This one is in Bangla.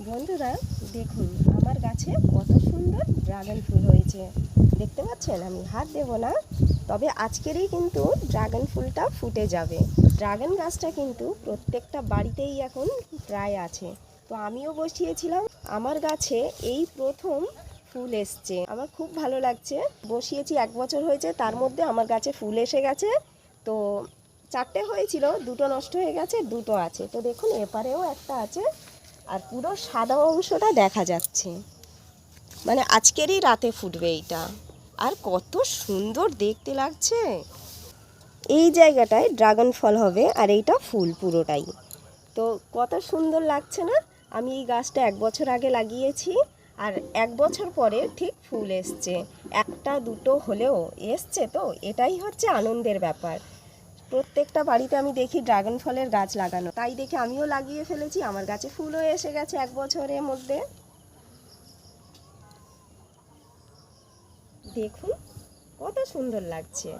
বন্ধুরা দেখুন আমার গাছে কত সুন্দর ড্রাগন ফুল হয়েছে। দেখতে পাচ্ছেন, আমি হাত দেব না, তবে আজকেরই কিন্তু ড্রাগন ফুলটা ফুটে যাবে। ড্রাগন গাছটা কিন্তু প্রত্যেকটা বাড়িতেই এখন প্রায় আছে। তো আমিও বসিয়েছিলাম, আমার গাছে এই প্রথম ফুল এসছে। আমার খুব ভালো লাগছে। বসিয়েছি 1 বছর হয়েছে, তার মধ্যে আমার গাছে ফুল এসে গেছে। তো 4টে হয়েছিল, 2টো নষ্ট হয়ে গেছে, 2টো আছে। তো দেখুন এপারেও একটা আছে, আর পুরো সাদা অংশটা দেখা যাচ্ছে। মানে আজকেরই রাতে ফুটবে এইটা। আর কত সুন্দর দেখতে লাগছে। এই জায়গাটায় ড্রাগন ফল হবে, আর এইটা ফুল পুরোটাই। তো কত সুন্দর লাগছে না? আমি এই গাছটা 1 বছর আগে লাগিয়েছি, আর 1 বছর পরে ঠিক ফুল এসছে। একটা দুটো হলেও এসছে, তো এটাই হচ্ছে আনন্দের ব্যাপার। প্রত্যেকটা বাড়িতে আমি দেখি ড্রাগন ফলের গাছ লাগানো, তাই দেখে আমিও লাগিয়ে ফেলেছি। আমার গাছে ফুলও এসে গেছে 1 বছরের মধ্যে। দেখুন কত সুন্দর লাগছে।